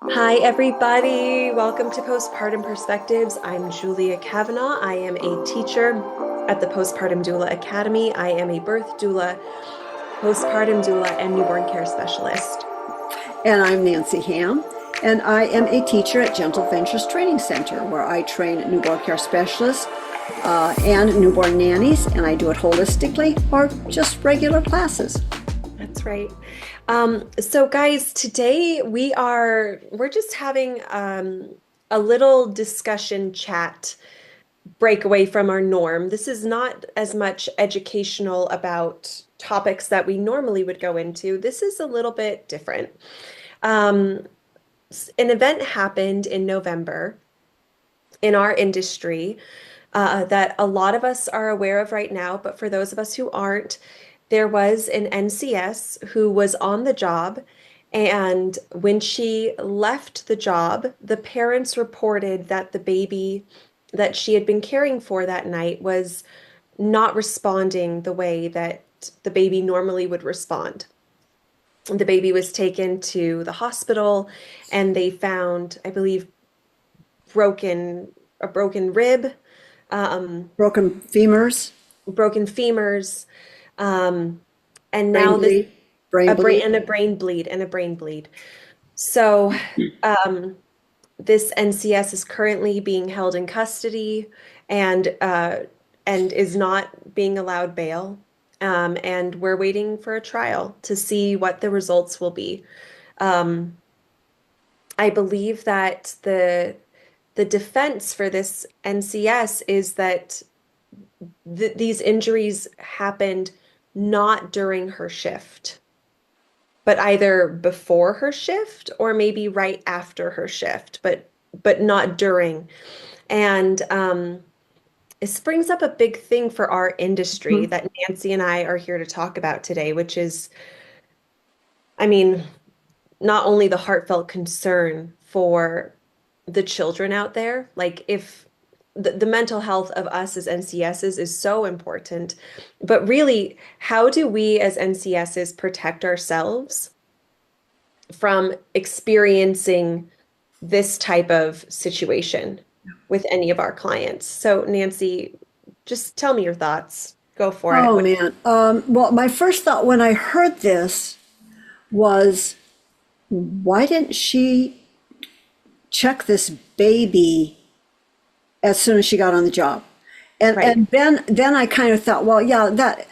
Hi, everybody. Welcome to Postpartum Perspectives. I'm Julia Kavanaugh. I am a teacher at the Postpartum Doula Academy. I am a birth doula, postpartum doula, and newborn care specialist. And I'm Nancy Ham, and I am a teacher at Gentle Ventures Training Center, where I train newborn care specialists and newborn nannies, and I do it holistically or just regular classes. That's right. So guys, today we're just having a little discussion chat break away from our norm. This is not as much educational about topics that we normally would go into. This is a little bit different. Um, an event happened in November in our industry that a lot of us are aware of right now, but for those of us who aren't, there was an NCS who was on the job, and when she left the job, the parents reported that the baby that she had been caring for that night was not responding the way that the baby normally would respond. The baby was taken to the hospital and they found, I believe, a broken rib, um, Broken femurs, broken femurs, um, and now brain this bleed, brain bleed. a brain bleed. So this NCS is currently being held in custody and is not being allowed bail. And we're waiting for a trial to see what the results will be. Um, I believe that the defense for this NCS is that these injuries happened not during her shift, but either before her shift or maybe right after her shift, but not during. And this brings up a big thing for our industry Mhm. that Nancy and I are here to talk about today, which is, I mean, not only the heartfelt concern for the children out there, like if the mental health of us as NCSs is so important, but really, how do we as NCSs protect ourselves from experiencing this type of situation with any of our clients? So, Nancy, just tell me your thoughts. Go for it. Oh man. Well, my first thought when I heard this was, why didn't she check this baby as soon as she got on the job? And Right. and then I kind of thought, well, yeah, that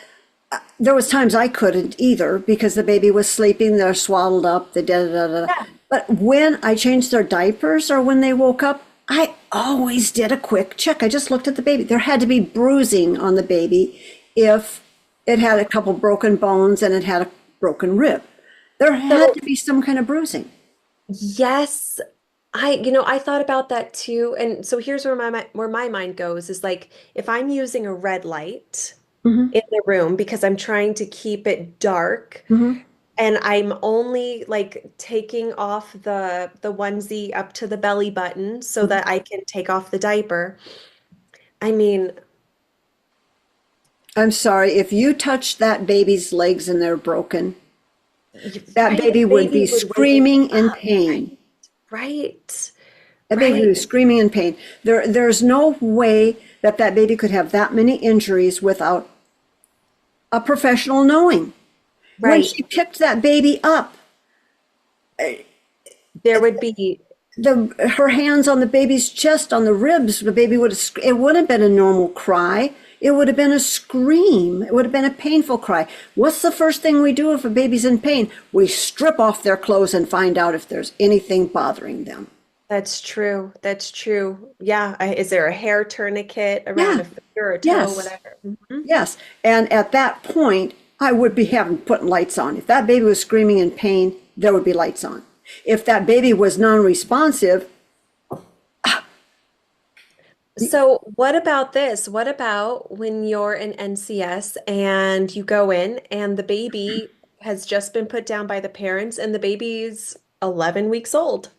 there was times I couldn't either because the baby was sleeping, they're swaddled up, the da da da da. Yeah. But when I changed their diapers or when they woke up, I always did a quick check. I just looked at the baby. There had to be bruising on the baby if it had a couple broken bones and it had a broken rib. There had So, to be some kind of bruising. yes, I thought about that too. And so here's where my mind goes is like if I'm using a red light Hmm. in the room because I'm trying to keep it dark Hmm. and I'm only like taking off the onesie up to the belly button so Hmm. that I can take off the diaper. I mean, I'm sorry, if you touch that baby's legs and they're broken, that right, the baby would baby be would wake screaming in up. pain. Right. That baby Right. was screaming in pain. There's no way that that baby could have that many injuries without a professional knowing. When Right. she picked that baby up, There would be her hands on the baby's chest, on the ribs, the baby would have, it would have been a normal cry. It would have been a scream. It would have been a painful cry. What's the first thing we do if a baby's in pain? We strip off their clothes and find out if there's anything bothering them. That's true. That's true. Yeah. Is there a hair tourniquet around Yeah, a finger or toe, yes, whatever? Mhm. yes. And at that point, I would be having putting lights on. If that baby was screaming in pain, there would be lights on. If that baby was non-responsive, So, what about this? What about when you're an NCS and you go in and the baby has just been put down by the parents and the baby's 11 weeks old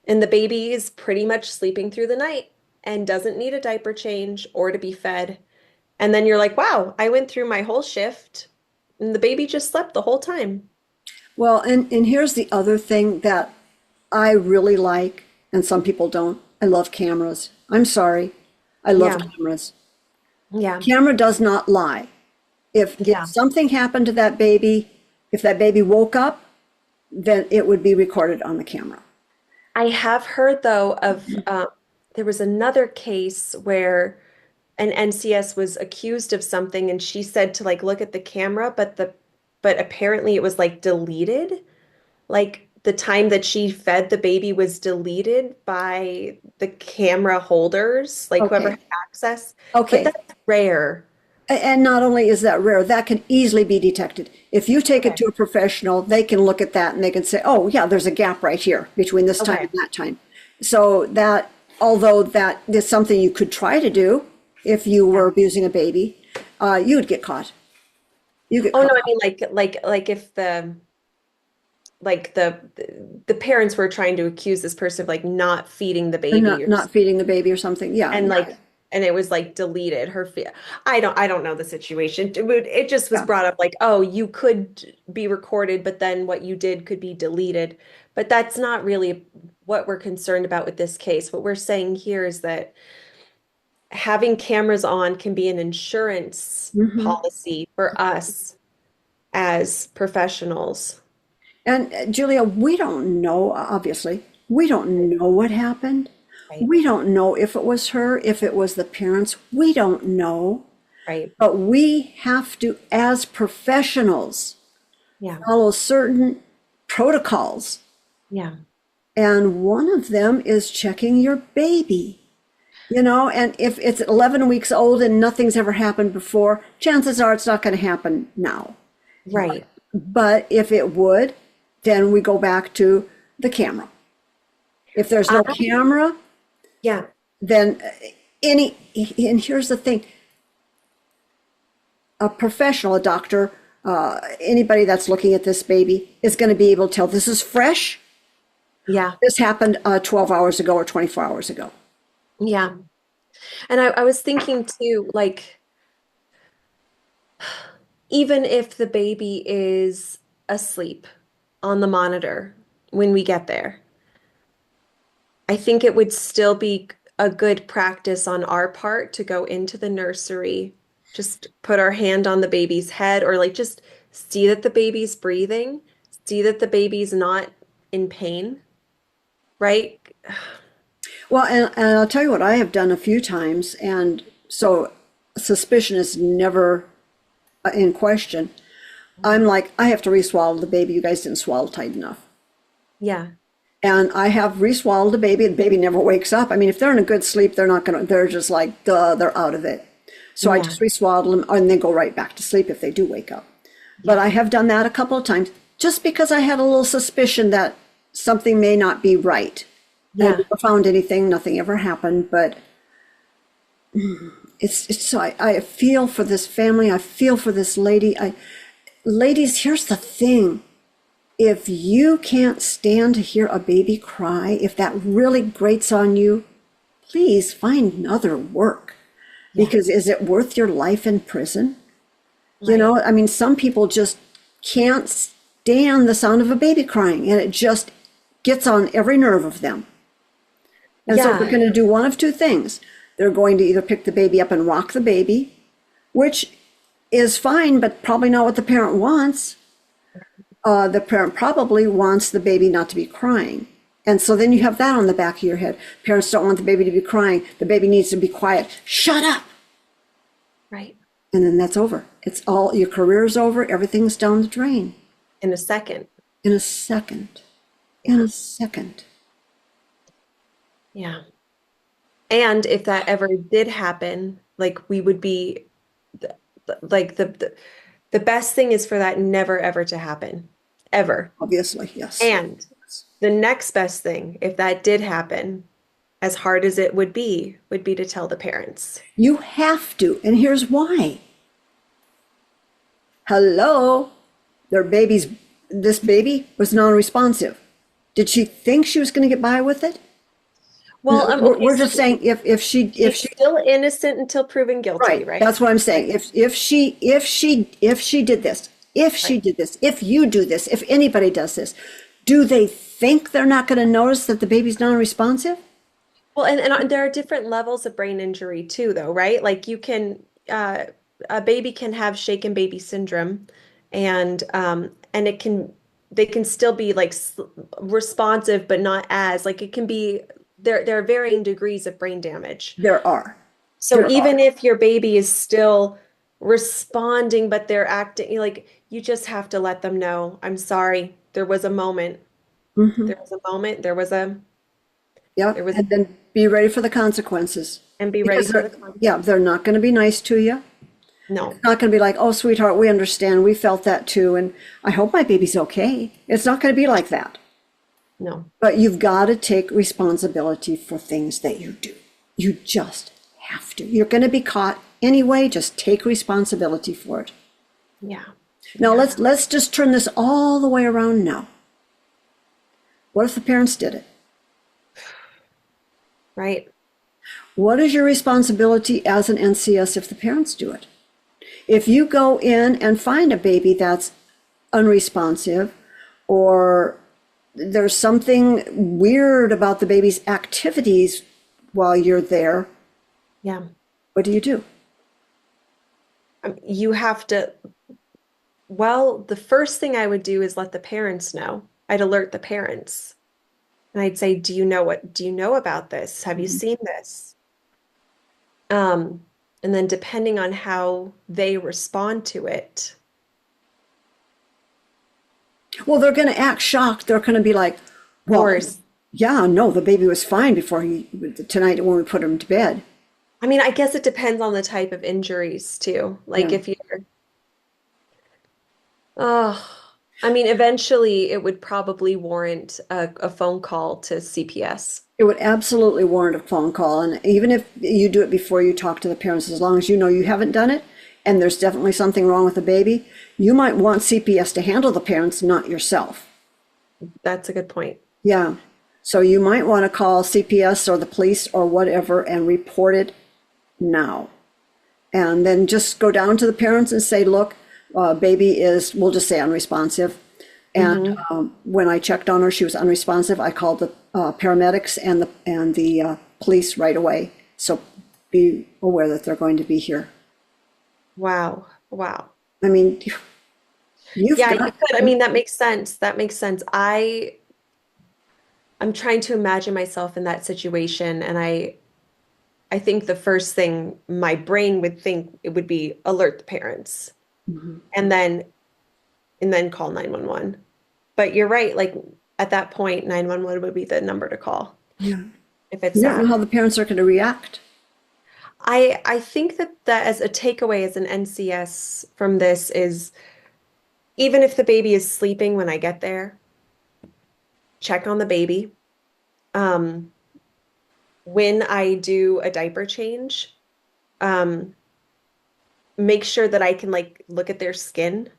and the baby is pretty much sleeping through the night and doesn't need a diaper change or to be fed. And then you're like, wow, I went through my whole shift and the baby just slept the whole time. well, and here's the other thing that I really like, and some people don't, I love cameras. I'm sorry. I love Yeah. cameras. Yeah. Camera does not lie. If Yeah. something happened to that baby, if that baby woke up, then it would be recorded on the camera. I have heard though of there was another case where an NCS was accused of something and she said to like look at the camera, but apparently it was like deleted. Like the time that she fed the baby was deleted by the camera holders, like whoever Okay. had access. But Okay. that's rare. And not only is that rare, that can easily be detected. If you take it Okay. to a professional, they can look at that and they can say, oh, yeah, there's a gap right here between this time and Okay. that time. So that, although that is something you could try to do if you were abusing a baby, you would get caught. You get Oh no, caught. I mean like if the parents were trying to accuse this person of like not feeding the And baby not, or not feeding the baby or something. Yeah. and like and it was like deleted her fe I don't know the situation. It just was Yeah. brought up like, oh, you could be recorded, but then what you did could be deleted. But that's not really what we're concerned about with this case. What we're saying here is that having cameras on can be an insurance Mhm. policy for us as professionals. And Julia, we don't know, obviously, we don't know what happened. Right, We don't know if it was her, if it was the parents. We don't know. right. But we have to, as professionals, Yeah, follow certain protocols. yeah, And one of them is checking your baby. And if it's 11 weeks old and nothing's ever happened before, chances are it's not going to happen now. right. But if it would, then we go back to the camera. If there's no I, camera, yeah, then and here's the thing, a professional, a doctor, anybody that's looking at this baby is going to be able to tell this is fresh. yeah, This happened 12 hours ago or 24 hours ago. yeah. And I was thinking too, like, even if the baby is asleep on the monitor when we get there, I think it would still be a good practice on our part to go into the nursery, just put our hand on the baby's head, or like just see that the baby's breathing, see that the baby's not in pain, right? Well, and I'll tell you what I have done a few times. And so suspicion is never in question. I'm like, I have to re-swallow the baby. You guys didn't swallow tight enough. Yeah, And I have re-swallowed the baby. The baby never wakes up. I mean, if they're in a good sleep, they're just like, duh, they're out of it. So I yeah, just re-swallowed them and they go right back to sleep if they do wake up. But I have done that a couple of times just because I had a little suspicion that something may not be right. I yeah, never found anything, nothing ever happened, but it's so I feel for this family. I feel for this lady. Ladies, here's the thing. If you can't stand to hear a baby cry, if that really grates on you, please find another work. Because is it worth your life in prison? right. I mean, some people just can't stand the sound of a baby crying, and it just gets on every nerve of them. And so they're Yeah, going to do one of two things. They're going to either pick the baby up and rock the baby, which is fine, but probably not what the parent wants. The parent probably wants the baby not to be crying. And so then you have that on the back of your head. Parents don't want the baby to be crying. The baby needs to be quiet. Shut up. right. And then that's over. It's all, your career's over. Everything's down the drain In a second. in a second. In a second. Yeah. And if that ever did happen, like we would be like the best thing is for that never ever to happen. Ever. Obviously, yes. And the next best thing, if that did happen, as hard as it would be to tell the parents. You have to. And here's why. Hello. This baby was non-responsive. Did she think she was going to get by with it? Well, okay, We're so just saying if she she's still innocent until proven guilty, right, right? that's what I'm saying. If she did this, if she did this, if you do this, if anybody does this, Do they think they're not going to notice that the baby's non-responsive? Well, and there are different levels of brain injury too, though, right? Like a baby can have shaken baby syndrome, and it can they can still be like responsive, but not as like it can be. There are varying degrees of brain damage. There are. So There are. even if your baby is still responding, but they're acting like you just have to let them know, I'm sorry, there was a moment. Hmm. There was a moment. There was a there Yep. was And then be ready for the consequences. and be ready Because for the yeah, they're not going to be nice to you. no. Not going to be like, oh, sweetheart, we understand. We felt that too. And I hope my baby's okay. It's not going to be like that. No. But you've got to take responsibility for things that you do. You just have to. You're going to be caught anyway. Just take responsibility for it. Yeah. Now Yeah. let's just turn this all the way around now. What if the parents did it? Right. What is your responsibility as an NCS if the parents do it? If you go in and find a baby that's unresponsive, or there's something weird about the baby's activities while you're there, Yeah. what do you do? You have to, well, the first thing I would do is let the parents know. I'd alert the parents. And I'd say, do you know about this? Have you seen this? Um, and then depending on how they respond to it, Well, they're going to act shocked. They're going to be like, of well, course. yeah, no, the baby was fine before tonight when we put him to bed. I mean, I guess it depends on the type of injuries too. Like Yeah. if you're, oh, I mean, eventually it would probably warrant a phone call to CPS. It would absolutely warrant a phone call. And even if you do it before you talk to the parents, as long as you know you haven't done it and there's definitely something wrong with the baby, you might want CPS to handle the parents, not yourself. That's a good point. Yeah. So you might want to call CPS or the police or whatever and report it now. And then just go down to the parents and say, look, baby is, we'll just say unresponsive. And when I checked on her, she was unresponsive. I called the paramedics and the police right away. So be aware that they're going to be here. Wow. Wow. I mean, you've Yeah, you got, could. I mean, that makes sense. That makes sense. I'm trying to imagine myself in that situation, and I think the first thing my brain would think it would be alert the parents and then call 911. But you're right, like at that point, 911 would be the number to call yeah. if it's You don't know that. how the parents are going to react. I think that as a takeaway as an NCS from this is even if the baby is sleeping when I get there, check on the baby. Um, when I do a diaper change, um, make sure that I can like look at their skin.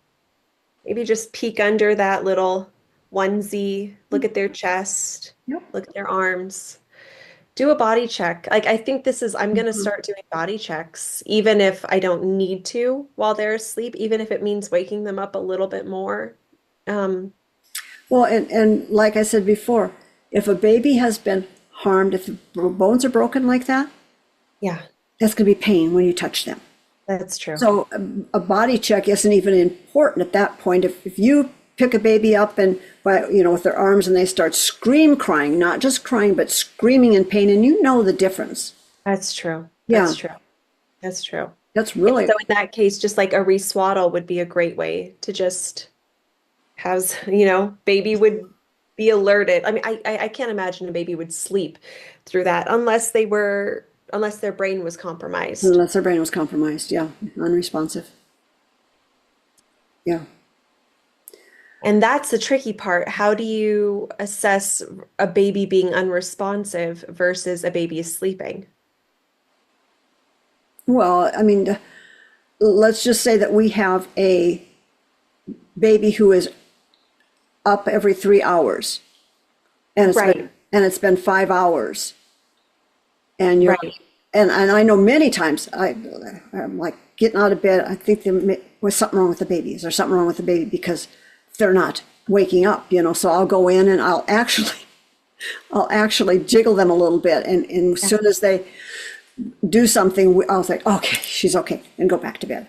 Maybe just peek under that little onesie, look at their chest, Yep. look at their arms. Do a body check. Like I think I'm gonna start doing body checks, even if I don't need to while they're asleep, even if it means waking them up a little bit more. Um, Well, and like I said before, if a baby has been harmed, if the bones are broken like that, yeah, that's going to be pain when you touch them. that's true. So a body check isn't even important at that point. If you pick a baby up and with their arms and they start scream crying, not just crying, but screaming in pain, and you know the difference. That's true. Yeah. That's true. That's true. That's really, So in that case, just like a reswaddle would be a great way to just have, baby would be alerted. I mean, I can't imagine a baby would sleep through that unless their brain was compromised. unless their brain was compromised. Yeah. Unresponsive. Yeah. And that's the tricky part. How do you assess a baby being unresponsive versus a baby is sleeping? Well, I mean, let's just say that we have a baby who is up every 3 hours and Right. it's been 5 hours and you're Right. and I know many times I'm like getting out of bed. I think there was something wrong with the baby. Is there something wrong with the baby? Because they're not waking up, so I'll go in and I'll actually jiggle them a little bit. And as Yeah. soon as they do something, I'll say, okay, she's okay, and go back to bed.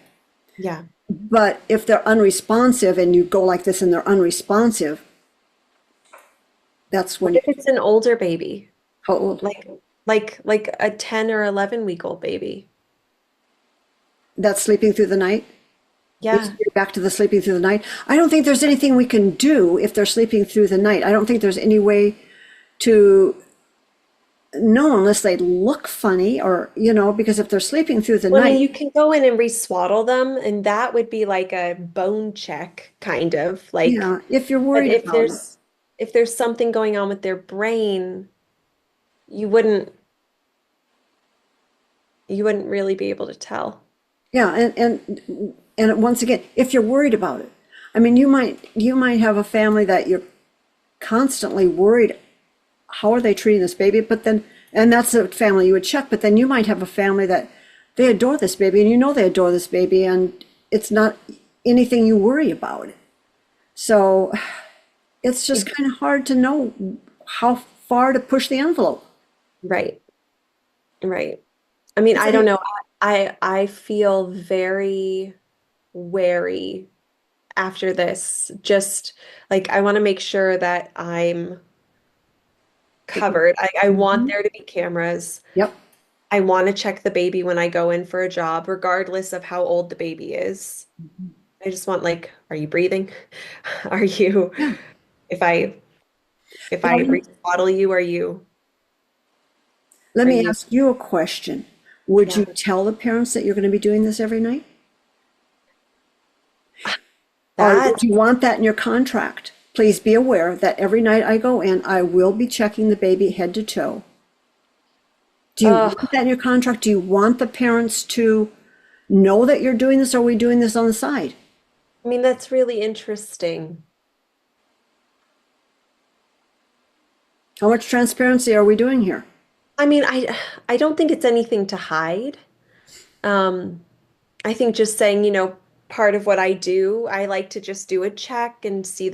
Yeah. But if they're unresponsive and you go like this and they're unresponsive, that's What when, if it's an older baby? how old? Like a 10 or 11 week old baby? That's sleeping through the night? Yeah. Back to the sleeping through the night. I don't think there's anything we can do if they're sleeping through the night. I don't think there's any way to know unless they look funny or, because if they're sleeping through the Well, I mean, night, you can go in and reswaddle them, and that would be like a bone check, kind of like. yeah, if you're But worried about it. if there's something going on with their brain, you wouldn't you wouldn't really be able to tell. Yeah, and once again, if you're worried about it, I mean, you might have a family that you're constantly worried, how are they treating this baby? But then, and that's a family you would check, but then you might have a family that they adore this baby and they adore this baby and it's not anything you worry about. So it's just kind of hard to know how far to push the envelope. Right. Right. I mean, I don't know. I feel very wary after this. Just like I want to make sure that I'm covered. I want Mhm. there to be cameras. Yep. I want to check the baby when I go in for a job, regardless of how old the baby is. I just want like, are you breathing? Are you, Yeah. if I if Now, I reswaddle you, let are me you, ask you a question. Would yeah. you tell the parents that you're going to be doing this every night? Or That, would you want that in your contract? Please be aware that every night I go in, I will be checking the baby head to toe. Do you uh, want that in your contract? Do you want the parents to know that you're doing this, or are we doing this on the side? I mean, that's really interesting. How much transparency are we doing here? I mean, I don't think it's anything to hide. Um, I think just saying, part of what I do, I like to just do a check and see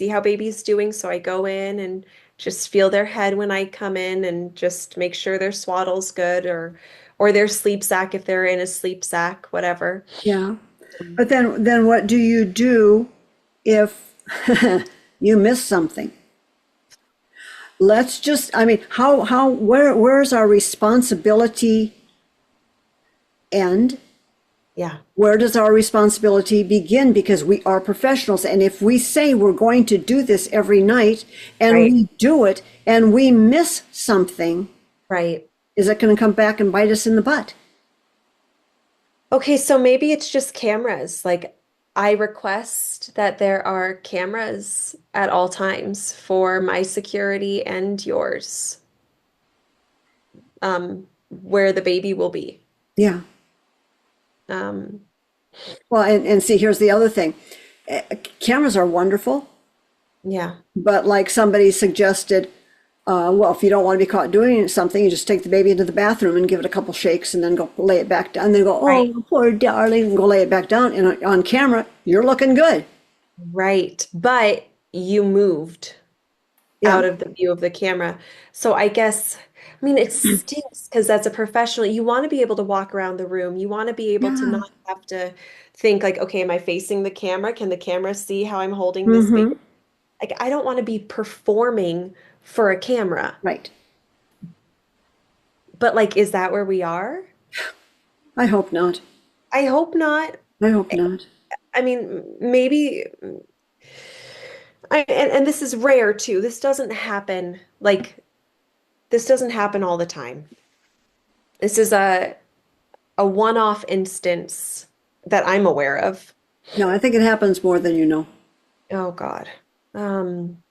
how baby's doing. So I go in and just feel their head when I come in and just make sure their swaddle's good or their sleep sack if they're in a sleep sack, whatever. Yeah. But then what do you do if you miss something? Let's just, I mean, where's our responsibility end? Yeah, Where does our responsibility begin? Because we are professionals. And if we say we're going to do this every night and right, we do it and we miss something, right. is it going to come back and bite us in the butt? Okay, so maybe it's just cameras. Like I request that there are cameras at all times for my security and yours, where the baby will be. Yeah. Um, Well, and see, here's the other thing. Cameras are wonderful, yeah, but like somebody suggested, well, if you don't want to be caught doing something, you just take the baby into the bathroom and give it a couple shakes and then go lay it back down. And then go, right, oh, poor darling, and go lay it back down. And on camera, you're looking good. right. But you moved Yeah. out of the view of the camera. So I guess, I mean, it stinks because as a professional, you want to be able to walk around the room. You want to be able to Yeah. not have to think like, okay, am I facing the camera? Can the camera see how I'm holding this baby? Mm-hmm. Like, I don't want to be performing for a camera. Right. But like, is that where we are? I hope not. I hope not. I hope not. I mean, maybe, and this is rare too. This doesn't happen all the time. This is a one-off instance that I'm aware of. No, I think it happens more than you know. Oh God. Um,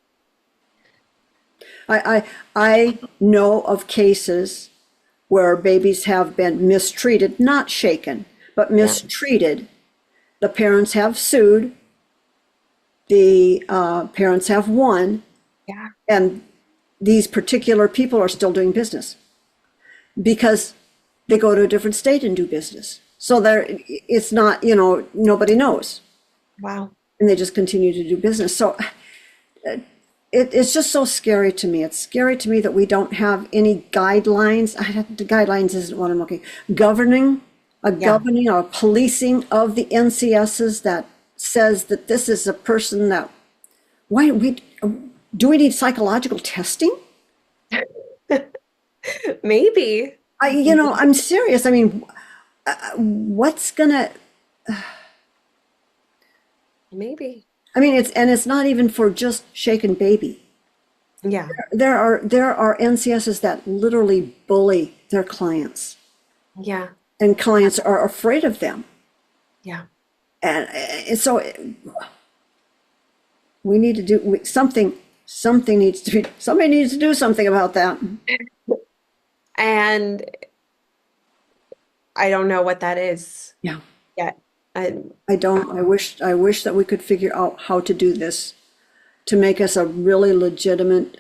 I know of cases where babies have been mistreated, not shaken, but yeah, mistreated. The parents have sued, the parents have won, yeah, and these particular people are still doing business because they go to a different state and do business. So it's not, nobody knows. wow. and they just continue to do business. So it's just so scary to me. It's scary to me that we don't have any guidelines. The guidelines isn't what I'm looking. Governing or policing of the NCSs that says that this is a person that, why do we need psychological testing? Maybe. I'm serious. I mean, what's gonna, Maybe. I mean, it's not even for just shaken baby. Yeah. There are NCSs that literally bully their clients, Yeah. and clients are afraid of them. Yeah. And so we need to do something. Somebody needs to do something about that. And I don't know what that is Yeah. yet. I don't. I wish that we could figure out how to do this to make us a really legitimate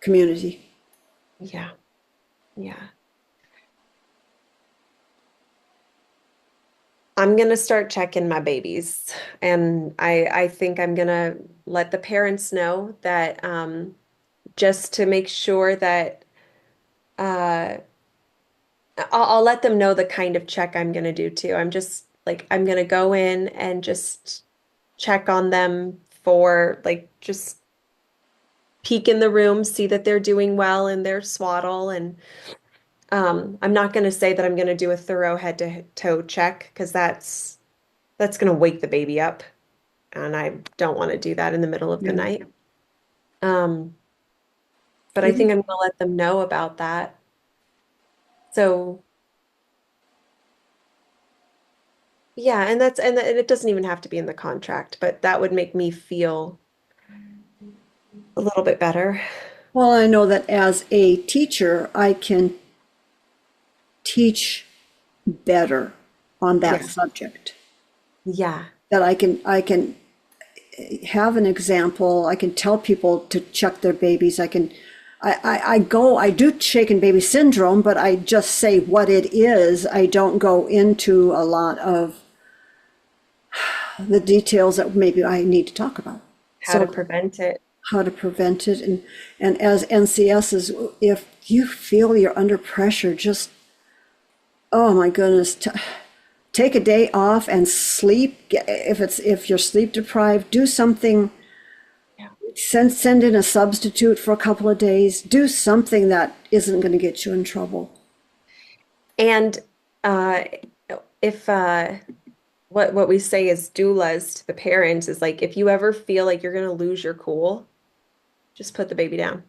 community. Yeah. Yeah. I'm gonna start checking my babies, and I think I'm gonna let the parents know that just to make sure that uh I'll let them know the kind of check I'm gonna do too. I'm just like I'm gonna go in and just check on them for like just peek in the room, see that they're doing well in their swaddle, and I'm not gonna say that I'm gonna do a thorough head to toe check because that's gonna wake the baby up, and I don't want to do that in the middle of the Yeah. night. Um, but I think I'm gonna let them know about that. So yeah, and it doesn't even have to be in the contract, but that would make me feel a little bit better. Well, I know that as a teacher, I can teach better on that Yeah. subject. Yeah. That I can have an example. I can tell people to check their babies. I do shaken baby syndrome, but I just say what it is. I don't go into a lot of the details that maybe I need to talk about. How to So prevent it. how to prevent it, and as NCSs, if you feel you're under pressure, just, oh my goodness, take a day off and sleep. If you're sleep deprived, do something. Yeah. Send in a substitute for a couple of days. Do something that isn't going to get you in trouble. And uh if what we say as doulas to the parents is like if you ever feel like you're gonna lose your cool, just put the baby down.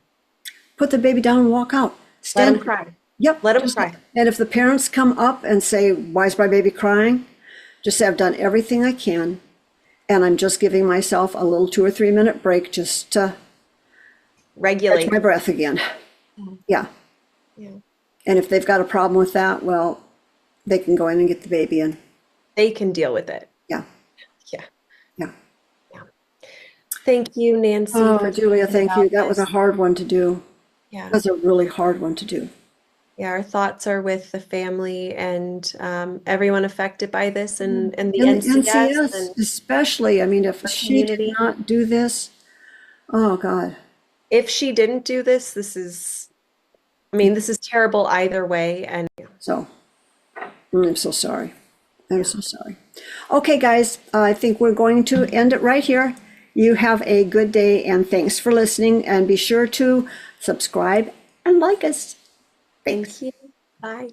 Put the baby down and walk out. Let them Stand. cry. Yep. Let them cry. And if the parents come up and say, "Why is my baby crying?" Just say, "I've done everything I can, and I'm just giving myself a little 2 or 3 minute break just to catch Regulate. my breath again." Yeah. Yeah. And if they've got a problem with that, well, they can go in and get the baby in. They can deal with it. Yeah. Yeah. Yeah. Yeah. Thank you, Nancy, Oh, for Julia, talking thank you. about That was a this. hard one to do. Yeah. That's a really hard one to do. Yeah, our thoughts are with the family and everyone affected by this and the And the NCS NCS, and especially, I mean, if the she did community. not do this, oh God. If she didn't do this, I mean, this is terrible either way. And So I'm so sorry. I'm so sorry. Okay, guys, I think we're going to end it right here. You have a good day and thanks for listening. And be sure to subscribe and like us. thank you. Bye.